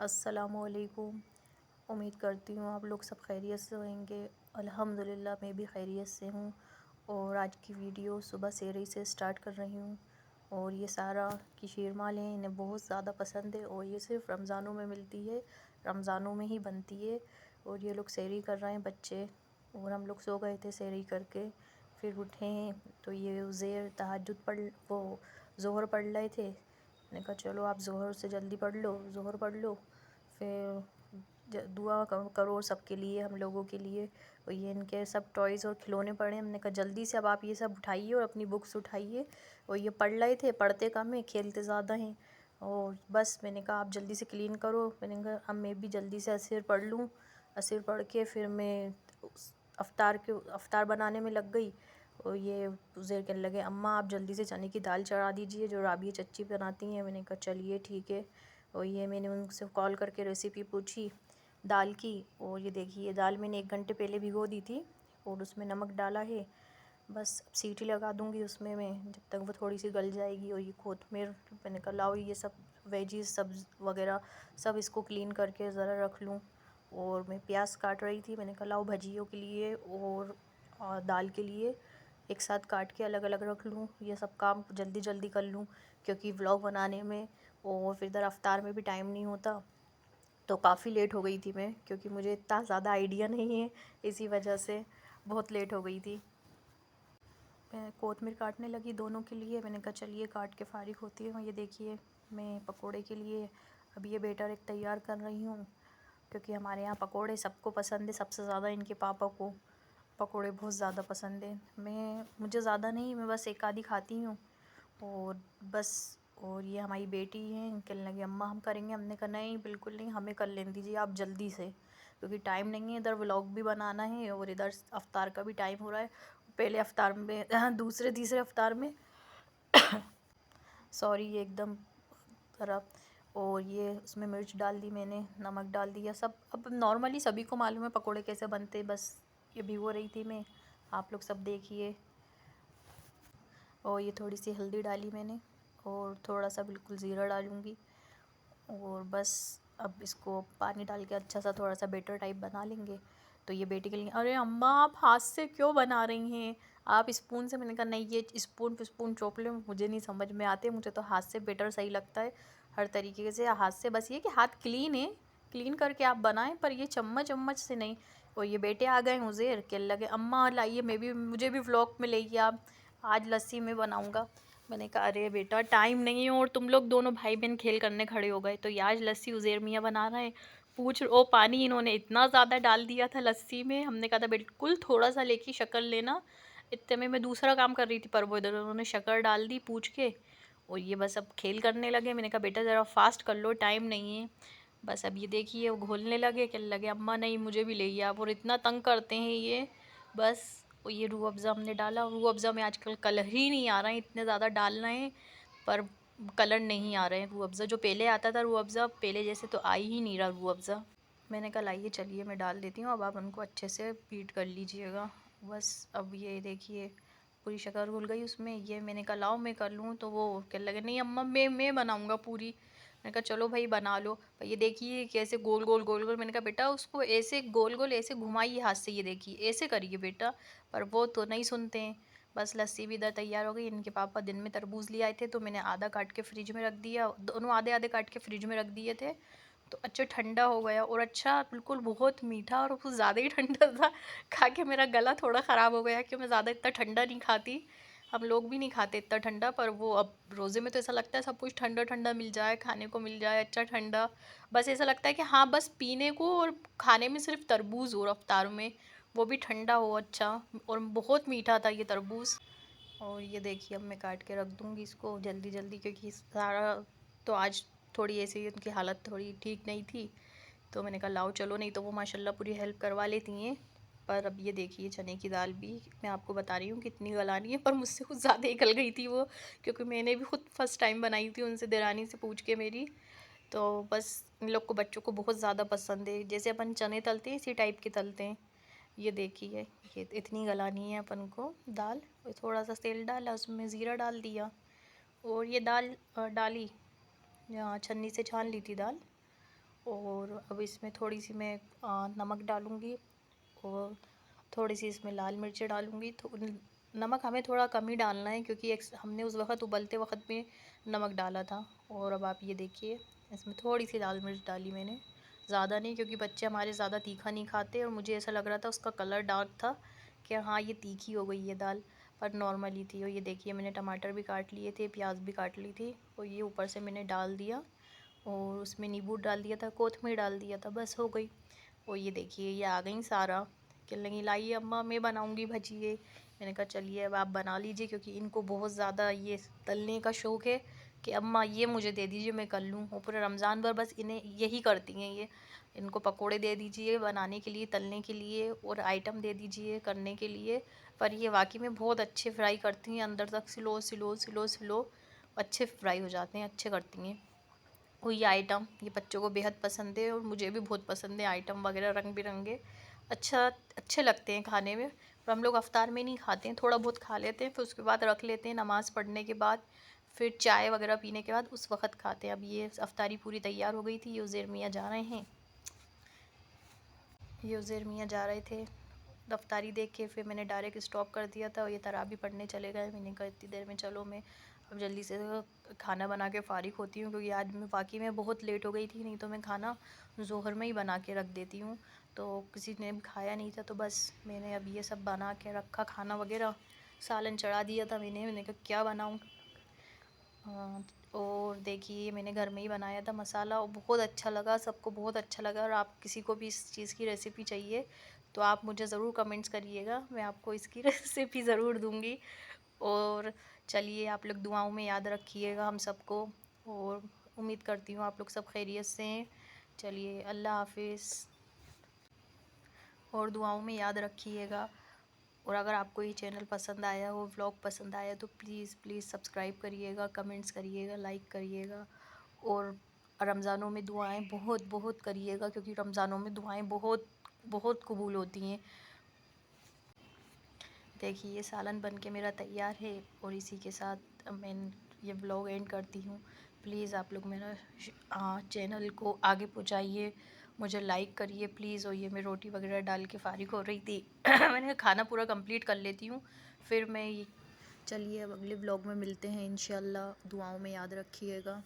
अस्सलामुअलैकुम। उम्मीद करती हूँ आप लोग सब खैरियत से होंगे। अल्हम्दुलिल्लाह मैं भी खैरियत से हूँ। और आज की वीडियो सुबह सेहरी से स्टार्ट कर रही हूँ। और ये सारा की शीरमाल है, इन्हें बहुत ज़्यादा पसंद है और ये सिर्फ रमज़ानों में मिलती है, रमज़ानों में ही बनती है। और ये लोग सेहरी कर रहे हैं बच्चे, और हम लोग सो गए थे सेहरी करके, फिर उठे हैं तो ये उज़ैर तहज्जुद पढ़ वो ज़ोहर पढ़ रहे थे। मैंने कहा चलो आप ज़ोहर से जल्दी पढ़ लो, ज़ोहर पढ़ लो, फिर दुआ करो सबके लिए, हम लोगों के लिए। और ये इनके सब टॉयज़ और खिलौने पड़े हैं। हमने कहा जल्दी से अब आप ये सब उठाइए और अपनी बुक्स उठाइए। और ये पढ़ रहे थे, पढ़ते कम है, खेलते ज़्यादा हैं। और बस मैंने कहा आप जल्दी से क्लीन करो। मैंने कहा अब मैं भी जल्दी से असीर पढ़ लूँ। असीर पढ़ के फिर मैं अफ्तार बनाने में लग गई। और ये उज़ैर कहने लगे अम्मा आप जल्दी से चने की दाल चढ़ा दीजिए जो राबिया चच्ची बनाती हैं। मैंने कहा चलिए ठीक है। और ये मैंने उनसे कॉल करके रेसिपी पूछी दाल की। और ये देखिए दाल मैंने 1 घंटे पहले भिगो दी थी और उसमें नमक डाला है। बस अब सीटी लगा दूंगी उसमें मैं, जब तक वो थोड़ी सी गल जाएगी। और ये कोतमीर मैंने कहा लाओ ये सब वेजीज सब्ज़ वगैरह सब इसको क्लीन करके ज़रा रख लूँ। और मैं प्याज काट रही थी, मैंने कहा लाओ भजियों के लिए और दाल के लिए एक साथ काट के अलग अलग रख लूँ। ये सब काम जल्दी जल्दी कर लूँ क्योंकि व्लॉग बनाने में और फिर इधर अफ्तार में भी टाइम नहीं होता। तो काफ़ी लेट हो गई थी मैं, क्योंकि मुझे इतना ज़्यादा आइडिया नहीं है, इसी वजह से बहुत लेट हो गई थी। मैं कोतमीर काटने लगी दोनों के लिए। मैंने कहा चलिए काट के फ़ारिग होती हूँ। ये देखिए मैं पकोड़े के लिए अब ये बेटर एक तैयार कर रही हूँ, क्योंकि हमारे यहाँ पकोड़े सबको पसंद है। सबसे ज़्यादा इनके पापा को पकोड़े बहुत ज़्यादा पसंद है। मुझे ज़्यादा नहीं, मैं बस एक आधी खाती हूँ और बस। और ये हमारी बेटी है, कहने लगी अम्मा हम करेंगे। हमने कहा नहीं बिल्कुल नहीं, हमें कर लेने दीजिए आप जल्दी से, क्योंकि टाइम नहीं है, इधर व्लॉग भी बनाना है और इधर अफ्तार का भी टाइम हो रहा है। पहले अफ्तार में दूसरे तीसरे अफ्तार में सॉरी ये एकदम ख़राब। और ये उसमें मिर्च डाल दी मैंने, नमक डाल दिया सब। अब नॉर्मली सभी को मालूम है पकोड़े कैसे बनते, बस ये भिगो रही थी मैं, आप लोग सब देखिए। और ये थोड़ी सी हल्दी डाली मैंने और थोड़ा सा बिल्कुल ज़ीरा डालूँगी। और बस अब इसको पानी डाल के अच्छा सा थोड़ा सा बेटर टाइप बना लेंगे। तो ये बेटी के लिए अरे अम्मा आप हाथ से क्यों बना रही हैं, आप स्पून से। मैंने कहा नहीं ये स्पून चोप ले, मुझे नहीं समझ में आते, मुझे तो हाथ से बेटर सही लगता है हर तरीके से हाथ से। बस ये कि हाथ क्लीन है, क्लीन करके आप बनाएं, पर ये चम्मच चम्मच से नहीं। और ये बेटे आ गए उज़ैर, कहने लगे अम्मा लाइए मुझे भी व्लॉग में लेइए आप, आज लस्सी में बनाऊँगा। मैंने कहा अरे बेटा टाइम नहीं है और तुम लोग दोनों भाई बहन खेल करने खड़े हो गए, तो ये आज लस्सी उज़ैर मियाँ बना रहे हैं। पूछ ओ पानी इन्होंने इतना ज़्यादा डाल दिया था लस्सी में, हमने कहा था बिल्कुल थोड़ा सा लेके शक्कर लेना। इतने में मैं दूसरा काम कर रही थी, पर वो इधर उन्होंने शक्कर डाल दी पूछ के। और ये बस अब खेल करने लगे। मैंने कहा बेटा ज़रा फास्ट कर लो, टाइम नहीं है। बस अब ये देखिए वो घोलने लगे, कहने लगे अम्मा नहीं मुझे भी ले आप, और इतना तंग करते हैं ये बस। और ये रूह अफ़ज़ा हमने डाला। रूह अफ़ज़ा में आजकल कलर ही नहीं आ रहा है, इतने ज़्यादा डालना है पर कलर नहीं आ रहे हैं। रूह अफ़ज़ा जो पहले आता था, रूह अफ़ज़ा पहले जैसे तो आ ही नहीं रहा रूह अफ़ज़ा। मैंने कहा लाइए चलिए मैं डाल देती हूँ, अब आप उनको अच्छे से बीट कर लीजिएगा। बस अब ये देखिए पूरी शक्कर घुल गई उसमें। ये मैंने कहा लाओ मैं कर लूँ, तो वो कहने लगे नहीं अम्मा मैं बनाऊँगा पूरी। मैंने कहा चलो भाई बना लो। ये देखिए कैसे गोल गोल गोल गोल। मैंने कहा बेटा उसको ऐसे गोल गोल ऐसे घुमाइए हाथ से, ये देखिए ऐसे करिए बेटा, पर वो तो नहीं सुनते हैं। बस लस्सी भी इधर तैयार हो गई। इनके पापा दिन में तरबूज ले आए थे, तो मैंने आधा काट के फ्रिज में रख दिया, दोनों आधे आधे काट के फ्रिज में रख दिए थे, तो अच्छा ठंडा हो गया। और अच्छा बिल्कुल बहुत मीठा और कुछ ज़्यादा ही ठंडा था, खा के मेरा गला थोड़ा ख़राब हो गया, कि मैं ज़्यादा इतना ठंडा नहीं खाती, हम लोग भी नहीं खाते इतना ठंडा। पर वो अब रोज़े में तो ऐसा लगता है सब कुछ ठंडा ठंडा मिल जाए, खाने को मिल जाए अच्छा ठंडा। बस ऐसा लगता है कि हाँ बस पीने को और खाने में सिर्फ तरबूज हो रफ्तार में, वो भी ठंडा हो अच्छा। और बहुत मीठा था ये तरबूज। और ये देखिए अब मैं काट के रख दूँगी इसको जल्दी जल्दी, क्योंकि सारा तो आज थोड़ी ऐसी उनकी हालत थोड़ी ठीक नहीं थी, तो मैंने कहा लाओ चलो, नहीं तो वो माशाल्लाह पूरी हेल्प करवा लेती हैं। पर अब ये देखिए चने की दाल भी मैं आपको बता रही हूँ कितनी गलानी है, पर मुझसे कुछ ज़्यादा ही गल गई थी वो, क्योंकि मैंने भी खुद फर्स्ट टाइम बनाई थी उनसे देरानी से पूछ के मेरी। तो बस इन लोग को बच्चों को बहुत ज़्यादा पसंद है, जैसे अपन चने तलते हैं इसी टाइप के तलते हैं। ये देखिए ये इतनी गलानी है अपन को दाल। थोड़ा सा तेल डाला, उसमें ज़ीरा डाल दिया और ये दाल डाली, यहाँ छन्नी से छान ली थी दाल। और अब इसमें थोड़ी सी मैं नमक डालूँगी और थोड़ी सी इसमें लाल मिर्च डालूँगी। तो नमक हमें थोड़ा कम ही डालना है क्योंकि हमने उस वक़्त उबलते वक़्त में नमक डाला था। और अब आप ये देखिए इसमें थोड़ी सी लाल मिर्च डाली मैंने, ज़्यादा नहीं, क्योंकि बच्चे हमारे ज़्यादा तीखा नहीं खाते और मुझे ऐसा लग रहा था उसका कलर डार्क था कि हाँ ये तीखी हो गई ये दाल, पर नॉर्मली थी। और ये देखिए मैंने टमाटर भी काट लिए थे, प्याज भी काट ली थी और ये ऊपर से मैंने डाल दिया और उसमें नींबू डाल दिया था, कोथमीर डाल दिया था, बस हो गई। और ये देखिए ये आ गई सारा। कहने लगी लाइए अम्मा मैं बनाऊंगी भजिए। मैंने कहा चलिए अब आप बना लीजिए, क्योंकि इनको बहुत ज़्यादा ये तलने का शौक़ है कि अम्मा ये मुझे दे दीजिए मैं कर लूँ। और पूरे रमज़ान भर बस इन्हें यही करती हैं ये, इनको पकोड़े दे दीजिए बनाने के लिए, तलने के लिए, और आइटम दे दीजिए करने के लिए। पर ये वाकई में बहुत अच्छे फ्राई करती हैं, अंदर तक स्लो स्लो स्लो स्लो अच्छे फ्राई हो जाते हैं, अच्छे करती हैं। और ये आइटम ये बच्चों को बेहद पसंद है और मुझे भी बहुत पसंद है आइटम वगैरह रंग बिरंगे, अच्छे लगते हैं खाने में। पर हम लोग अफ्तार में नहीं खाते हैं, थोड़ा बहुत खा लेते हैं, फिर उसके बाद रख लेते हैं नमाज़ पढ़ने के बाद, फिर चाय वगैरह पीने के बाद उस वक़्त खाते हैं। अब ये अफ्तारी पूरी तैयार हो गई थी, ये उज़ैर मियाँ जा रहे हैं, ये उज़ैर मियाँ जा रहे थे। अफ्तारी देख के फिर मैंने डायरेक्ट स्टॉप कर दिया था और ये तराबी पढ़ने चले गए। मैंने कहा इतनी देर में चलो मैं अब जल्दी से खाना बना के फ़ारिग होती हूँ, क्योंकि आज मैं वाकई में बहुत लेट हो गई थी, नहीं तो मैं खाना ज़ोहर में ही बना के रख देती हूँ। तो किसी ने भी खाया नहीं था, तो बस मैंने अब ये सब बना के रखा खाना वगैरह। सालन चढ़ा दिया था मैंने कहा क्या बनाऊँ। और देखिए मैंने घर में ही बनाया था मसाला और बहुत अच्छा लगा, सबको बहुत अच्छा लगा। और आप किसी को भी इस चीज़ की रेसिपी चाहिए तो आप मुझे ज़रूर कमेंट्स करिएगा, मैं आपको इसकी रेसिपी ज़रूर दूँगी। और चलिए आप लोग दुआओं में याद रखिएगा हम सबको, और उम्मीद करती हूँ आप लोग सब खैरियत से हैं। चलिए अल्लाह हाफिज़, और दुआओं में याद रखिएगा। और अगर आपको ये चैनल पसंद आया हो, व्लॉग पसंद आया, तो प्लीज़ प्लीज़ सब्सक्राइब करिएगा, कमेंट्स करिएगा, लाइक करिएगा। और रमज़ानों में दुआएं बहुत बहुत करिएगा, क्योंकि रमज़ानों में दुआएं बहुत बहुत कबूल होती हैं। देखिए ये सालन बन के मेरा तैयार है और इसी के साथ मैं ये व्लॉग एंड करती हूँ। प्लीज़ आप लोग मेरा चैनल को आगे पहुँचाइए, मुझे लाइक करिए प्लीज़। और ये मैं रोटी वगैरह डाल के फ़ारिग हो रही थी मैंने खाना पूरा कंप्लीट कर लेती हूँ फिर मैं चलिए अब अगले व्लॉग में मिलते हैं इंशाल्लाह। दुआओं में याद रखिएगा।